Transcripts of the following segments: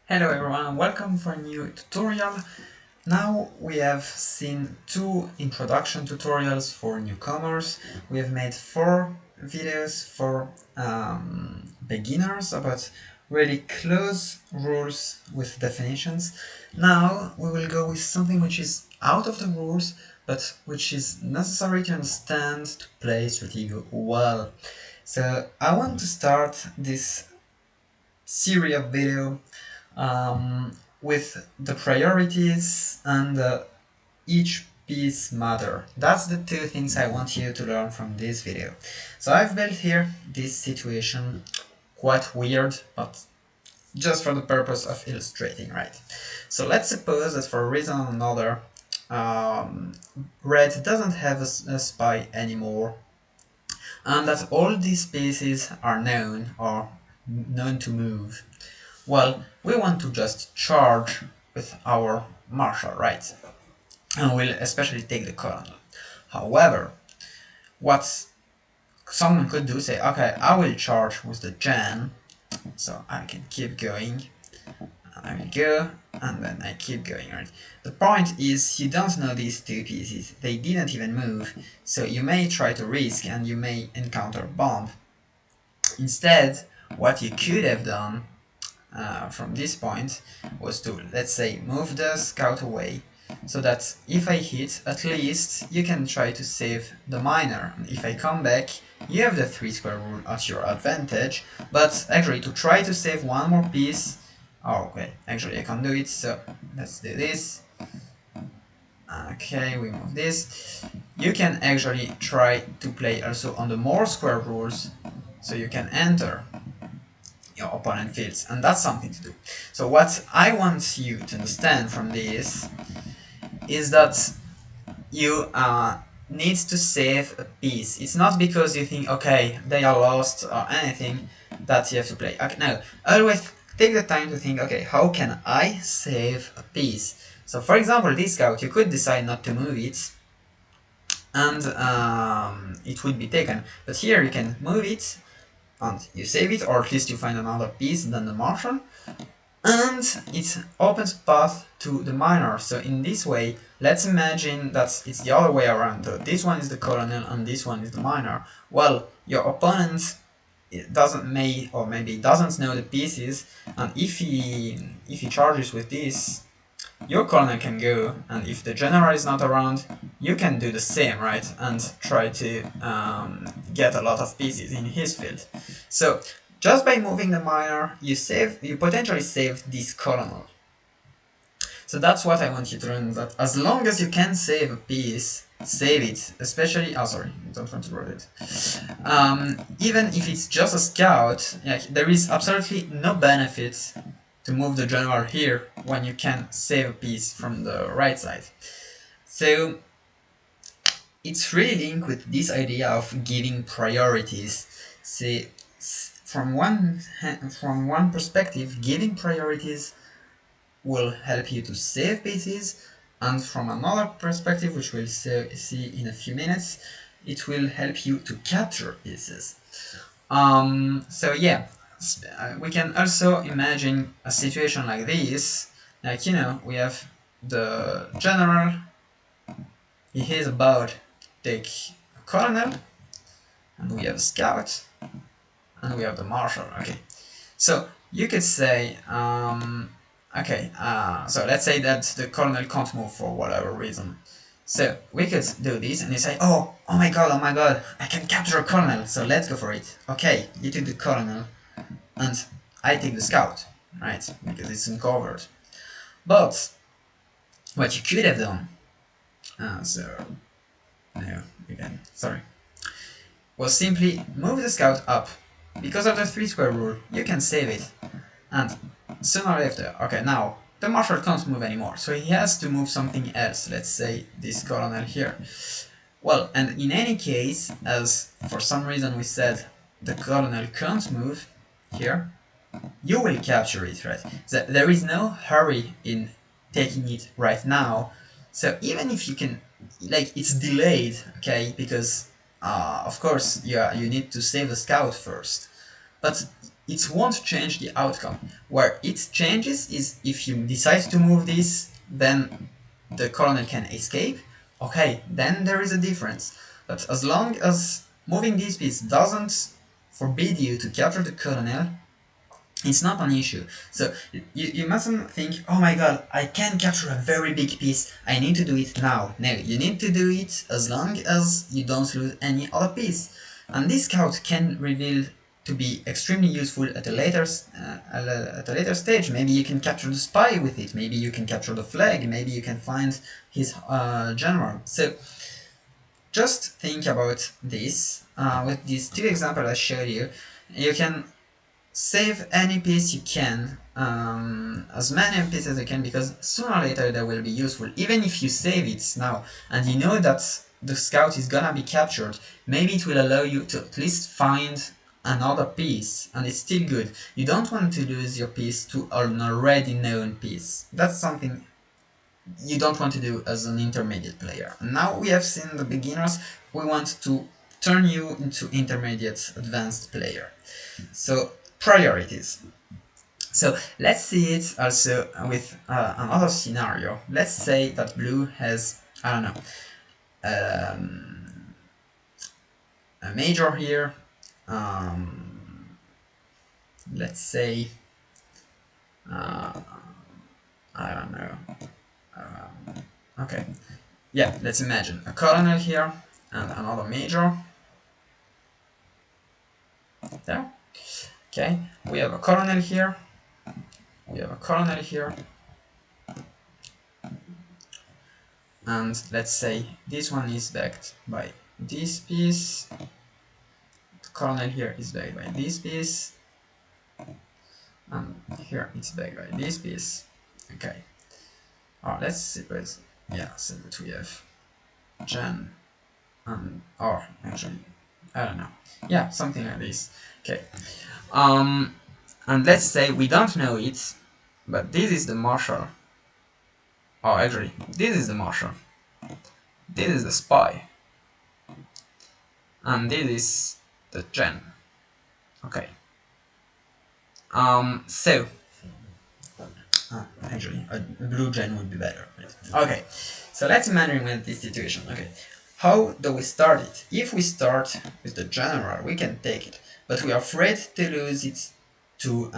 Hello everyone, welcome for a new tutorial. Now we have seen two introduction tutorials for newcomers. We have made 4 videos for beginners about really close rules with definitions. Now we will go with something which is out of the rules but which is necessary to understand to play Stratego well. So I want to start this series of video with the priorities and each piece matter. That's the two things I want you to learn from this video. So I've built here this situation, quite weird, but just for the purpose of illustrating, right? So let's suppose that for a reason or another, red doesn't have a spy anymore, and that all these pieces are known or known to move. Well, we want to just charge with our marshal, right? And we'll especially take the colonel. However, what someone could do, say, okay, I will charge with the gen, so I can keep going, and I will go, and then I keep going, right? The point is, you don't know these two pieces, they didn't even move, so you may try to risk and you may encounter bomb. Instead, what you could have done from this point was to, let's say, move the scout away, so that if I hit, at least you can try to save the miner. And if I come back, you have the 3 square rule at your advantage, but actually to try to save one more piece, oh okay, actually I can't do it, so let's do this. Okay, we move this. You can actually try to play also on the more square rules, so you can enter your opponent fields, and that's something to do. So what I want you to understand from this is that you need to save a piece. It's not because you think, okay, they are lost or anything, that you have to play. Okay, no, always take the time to think, okay, how can I save a piece? So for example, this scout, you could decide not to move it, and it would be taken. But here you can move it, and you save it, or at least you find another piece than the marshal, and it opens path to the miner. So in this way, let's imagine that it's the other way around. This one is the colonel and this one is the miner. Well, your opponent maybe doesn't know the pieces, and if he charges with this, your colonel can go, and if the general is not around, you can do the same, right? And try to get a lot of pieces in his field. So just by moving the miner, you potentially save this colonel. So that's what I want you to learn, that as long as you can save a piece, save it, especially, oh sorry, don't want to write it. Even if it's just a scout, there is absolutely no benefit to move the general here when you can save a piece from the right side. So it's really linked with this idea of giving priorities. See, from one perspective, giving priorities will help you to save pieces, and from another perspective, which we'll see in a few minutes, it will help you to capture pieces. So yeah, we can also imagine a situation like this, like, we have the general, he is about to take a colonel, and we have a scout, and we have the marshal. Okay, so you could say, okay, so let's say that the colonel can't move for whatever reason. So we could do this, and you say, oh my god, I can capture a colonel, so let's go for it. Okay, you took the colonel, and I take the scout, right? Because it's uncovered. But what you could have done, no, again, sorry, was simply move the scout up. Because of the 3 square rule, you can save it, and sooner or later, okay, now the marshal can't move anymore, so he has to move something else, let's say this colonel here. Well, and in any case, as for some reason we said the colonel can't move here, you will capture it, right? So there is no hurry in taking it right now, so even if you can, like, it's delayed, okay, because of course you need to save the scout first, but it won't change the outcome. Where it changes is if you decide to move this, then the colonel can escape. Okay, then there is a difference. But as long as moving this piece doesn't forbid you to capture the colonel, it's not an issue. So you mustn't think, oh my god, I can capture a very big piece, I need to do it now. No, you need to do it as long as you don't lose any other piece. And this scout can reveal to be extremely useful at a later stage. Maybe you can capture the spy with it, maybe you can capture the flag, maybe you can find his general. So just think about this. With these two examples I showed you, you can save any piece you can, as many pieces as you can, because sooner or later they will be useful. Even if you save it now and you know that the scout is gonna be captured, maybe it will allow you to at least find another piece, and it's still good. You don't want to lose your piece to an already known piece. That's something you don't want to do as an intermediate player. Now we have seen the beginners, we want to turn you into intermediate advanced player. So priorities. So let's see it also with another scenario. Let's say that blue has, I don't know, a major here. Let's say, I don't know. Okay, yeah, let's imagine a colonel here and another major. There. Okay, we have a colonel here. We have a colonel here. And let's say this one is backed by this piece, the colonel here is backed by this piece, and here it's backed by this piece. Okay. Let's suppose, yeah, so that we have gen and, or actually, I don't know. Yeah, something like this. Okay. And let's say we don't know it, but this is the marshal. Oh, actually, this is the marshal. This is the spy. And this is the gen. Okay. So actually, a blue gen would be better. Okay, so let's imagine with this situation. Okay, how do we start it? If we start with the general, we can take it, but we are afraid to lose it to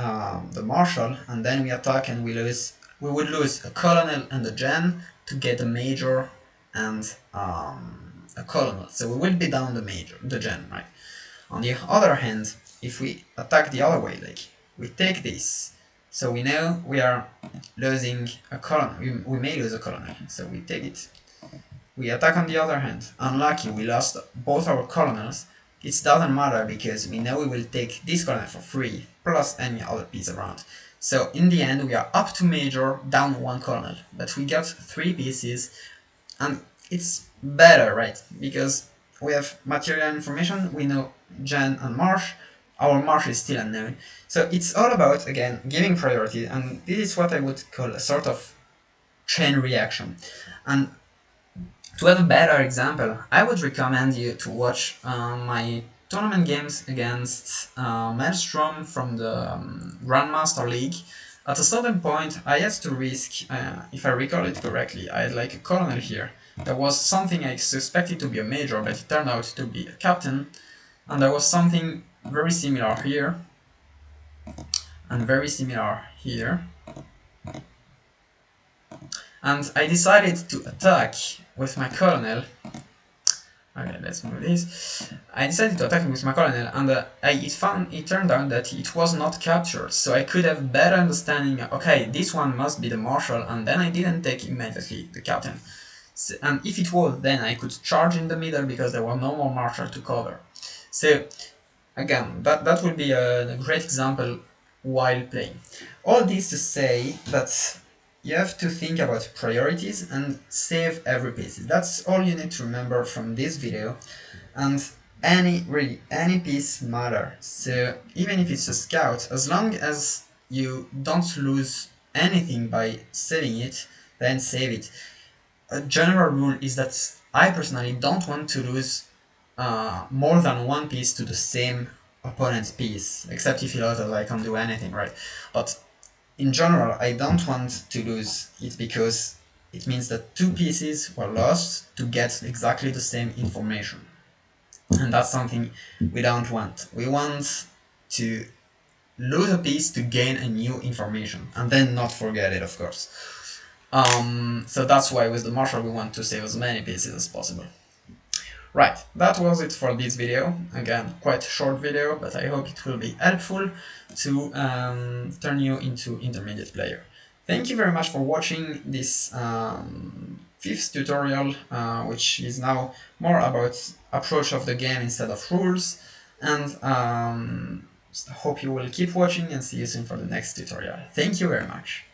the marshal, and then we attack and we would lose a colonel and a gen to get a major and a colonel. So we will be down the gen, right? On the other hand, if we attack the other way, like we take this, so we know we are losing a colonel, we may lose a colonel, so we take it. We attack on the other hand, unlucky, we lost both our colonels. It doesn't matter because we know we will take this colonel for free, plus any other piece around. So in the end we are up to major, down one colonel, but we got 3 pieces, and it's better, right? Because we have material information, we know gen and marsh, our marsh is still unknown. So it's all about, again, giving priority, and this is what I would call a sort of chain reaction. And to have a better example, I would recommend you to watch my tournament games against Maelstrom from the Grandmaster League. At a certain point, I had to risk, if I recall it correctly, I had like a colonel here. There was something I suspected to be a major, but it turned out to be a captain. And there was something very similar here, and very similar here. And I decided to attack with my colonel. Okay, let's move this. I decided to attack with my colonel, and it turned out that it was not captured, so I could have better understanding, okay, this one must be the marshal, and then I didn't take immediately the captain. So, and if it was, then I could charge in the middle because there was no more marshal to cover. So again, that would be a great example while playing. All this to say that you have to think about priorities and save every piece. That's all you need to remember from this video. And really any piece matters. So even if it's a scout, as long as you don't lose anything by saving it, then save it. A general rule is that I personally don't want to lose more than one piece to the same opponent's piece, except if he loses, I can't do anything, right? But in general, I don't want to lose it because it means that two pieces were lost to get exactly the same information. And that's something we don't want. We want to lose a piece to gain a new information, and then not forget it, of course. So that's why with the marshal we want to save as many pieces as possible. Right, that was it for this video. Again, quite a short video, but I hope it will be helpful to turn you into intermediate player. Thank you very much for watching this fifth tutorial, which is now more about approach of the game instead of rules, and hope you will keep watching and see you soon for the next tutorial. Thank you very much.